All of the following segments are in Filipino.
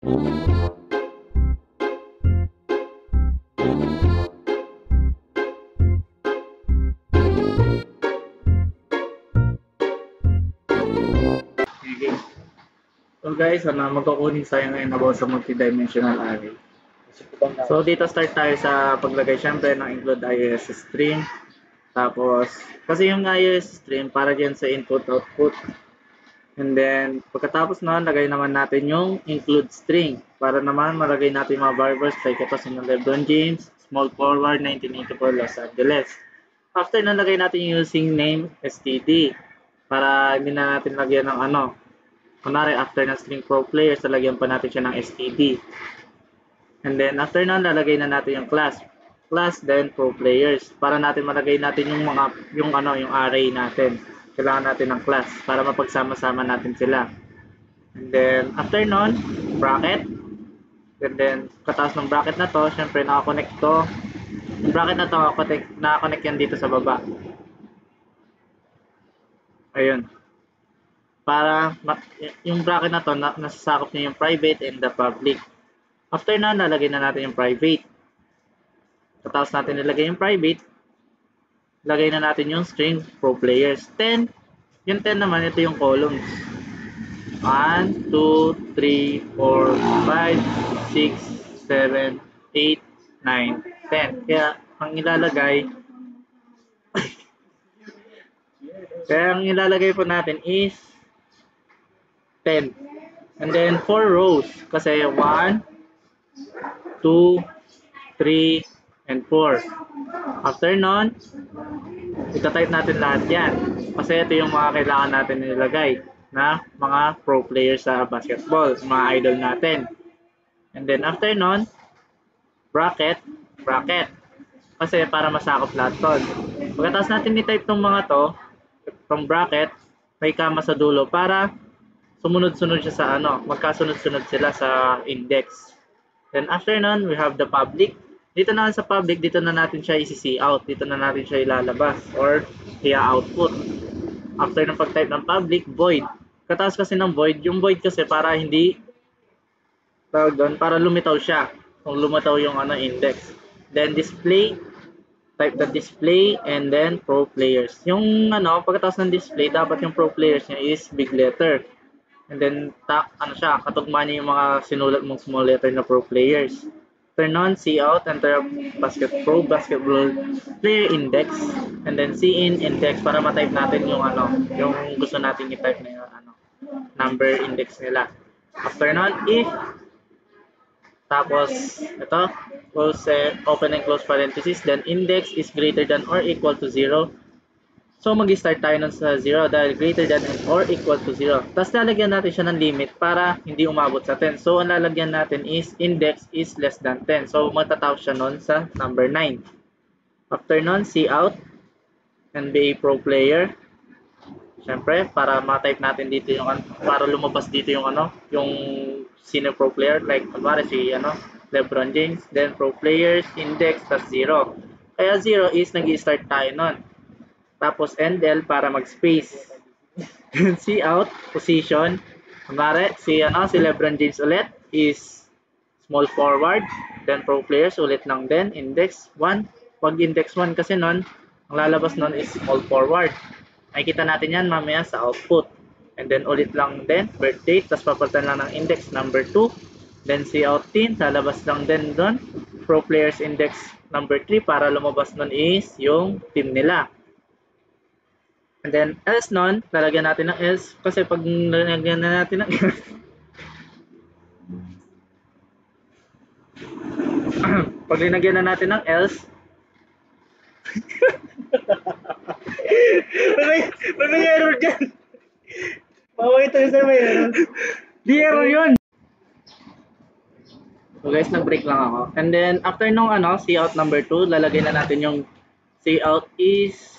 Okay. So guys, magkukunin tayo ngayon about sa multidimensional array. So dito start tayo sa paglagay syempre ng include IIS string. Tapos, kasi yung IIS string para dyan sa input-output. And then, pagkatapos nun, lagay naman natin yung include string. Para naman malagay natin yung mga variables like ito sa LeBron James, small forward, 1984 Los Angeles. After nun, lagay natin using name std. Para hindi na natin lagyan ng ano. Kunwari, after ng string pro players, lalagyan pa natin siya ng std. And then, after nun, lalagay na natin yung class. Class, then pro players. Para natin malagay natin yung array natin. Kailangan natin ng class para mapagsama-sama natin sila. And then, after nun, bracket. And then, kataas ng bracket na to, syempre nakakonect to. Yung bracket na to, nakakonect yan dito sa baba. Ayun. Para, yung bracket na to, nasasakop niya yung private and the public. After na, lalagay na natin yung private. Tapos natin nilagay yung private, lagay na natin yung string pro players. 10, yung 10 naman, ito yung columns. 1, 2, 3, 4, 5, 6, 7, 8, 9, 10. Kaya, ang ilalagay po natin is 10. And then, 4 rows. Kasi 1, 2, 3, and 4. After nun, itatype natin lahat yan. Kasi ito yung mga kailangan natin nilagay na mga pro players sa basketball, mga idol natin. And then after nun, bracket. Kasi para masakop lahat to. Pagkatapos natin i-type tong mga to, itong bracket, may comma sa dulo para sumunod-sunod siya sa magkasunod-sunod sila sa index. Then after nun, we have the public. Dito na sa public, dito na natin siya i-see out. Dito na natin siya ilalabas or i-output. After ng pag-type ng public, void. Kataas kasi ng void. Yung void kasi para para lumitaw siya. Kung lumitaw yung index. Then display, type the display and then pro players. Yung pagkatapos ng display, dapat yung pro players niya is big letter. And then katugma niya yung mga sinulat mong small letter na pro players. Turn on, see out, enter basketball player index, and then see in index para ma-type natin yung yung gusto natin i-type na yung number index nila. After nun, if, tapos ito, open and close parenthesis, then index is greater than or equal to 0. So, mag-start tayo nun sa 0 dahil greater than or equal to 0. Tapos, lalagyan natin siya ng limit para hindi umabot sa 10. So, ang lalagyan natin is index is less than 10. So, matatapos siya nun sa number 9. After nun, see out and be a pro player. Siyempre, para ma-type natin dito para lumabas dito yung yung senior pro player. Like, kunwari si LeBron James. Then, pro players, index, tas 0. Kaya 0 is nag-i-start tayo nun. Tapos NL para mag-space. See out, position. Kunwari, si LeBron James ulit is small forward. Then pro players ulit lang din. Index 1. Pag index 1 kasi nun, ang lalabas nun is small forward. Makikita natin yan mamaya sa output. And then ulit lang din, birth date. Tapos papalitan lang ng index number 2. Then see out team, lalabas lang din doon. Pro players index number 3 para lumabas nun is yung team nila. And then, else nun, lalagyan natin ng else. Kasi pag lalagyan na natin ng else, pag linagyan na natin ng else, may error dyan. Pawag ito yung may error. Di error yun. So guys, nag-break lang ako. And then, after nung see out number 2, lalagyan na natin yung see out is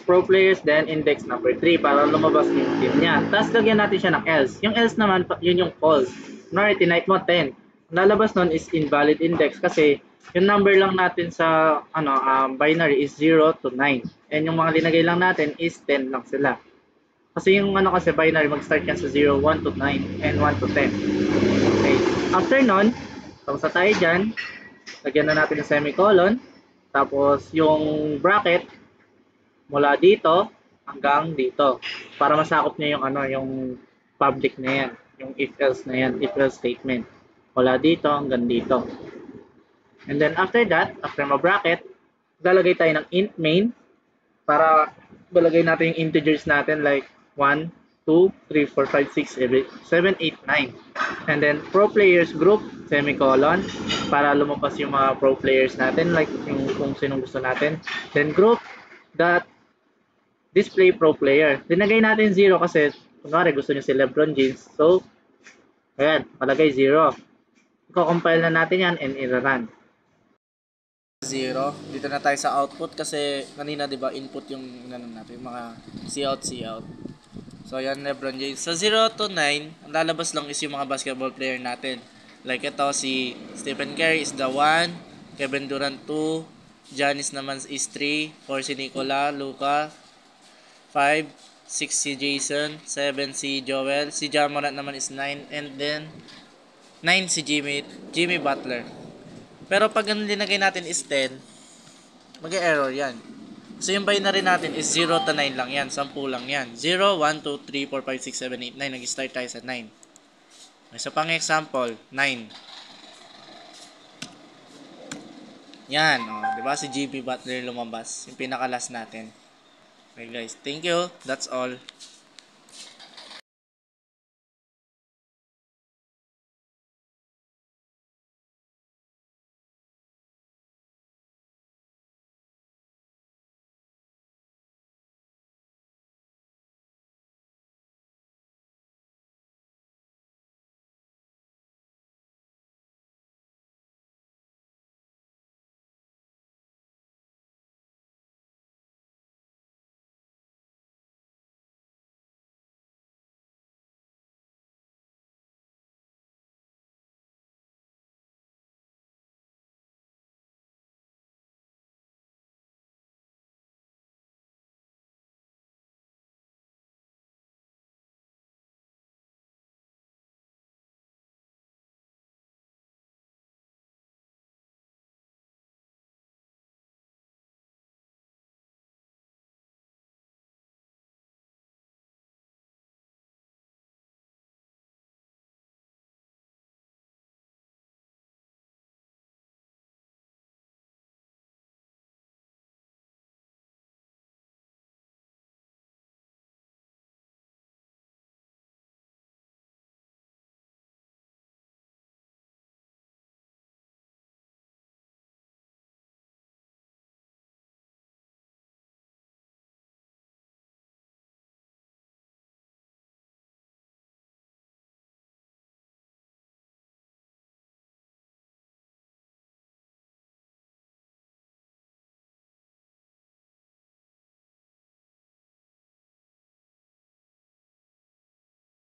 pro players, then index number 3 para lumabas yung team niya. Tapos lagyan natin siya ng else. Yung else naman, yun yung false. Kunwari, type mo 10. Lalabas nun is invalid index kasi yung number lang natin sa binary is 0 to 9. And yung mga linagay lang natin is 10 lang sila. Kasi yung kasi binary, mag-start yan sa 0, 1 to 9, and 1 to 10. Okay. After nun, tapos na tayo dyan, lagyan na natin ng semicolon. Tapos yung bracket mula dito hanggang dito para masakop niya yung yung public na yan, yung if else na yan, if else statement. Mula dito hanggang dito. And then after that, after ma-bracket, lalagay tayo ng int main para balagay natin yung integers natin like 1, 2, 3, 4, 5, 6, 7, 8, 9. And then pro players group, semicolon, para lumabas yung mga pro players natin like yung kung sinong gusto natin. Then group dot display pro player. Dinagay natin 0 kasi kunwari gusto niyo si LeBron James. So, ayan, palagay 0. I-compile na natin yan and i-run. 0. Dito na tayo sa output kasi kanina 'di ba input yung natin, mga cout. So yan LeBron James. Sa 0 to 9, ang lalabas lang is yung mga basketball player natin. Like ito si Stephen Curry is the 1, Kevin Durant 2, Giannis naman is 3, 4 si Nikola, Luka, 5, 6 si Jason, 7 si Joel, si Ja Morant naman is 9, and then 9 si Jimmy Butler. Pero pag ang linagay natin is 10, mag-error yan. So yung binary natin is 0 to 9 lang yan. 10 lang yan. 0, 1, 2, 3, 4, 5, 6, 7, 8, 9. Nag-start tayo sa 9. Isa pang example, 9. Yan. O, diba si Jimmy Butler lumabas. Yung pinaka-last natin. Okay guys, thank you. That's all.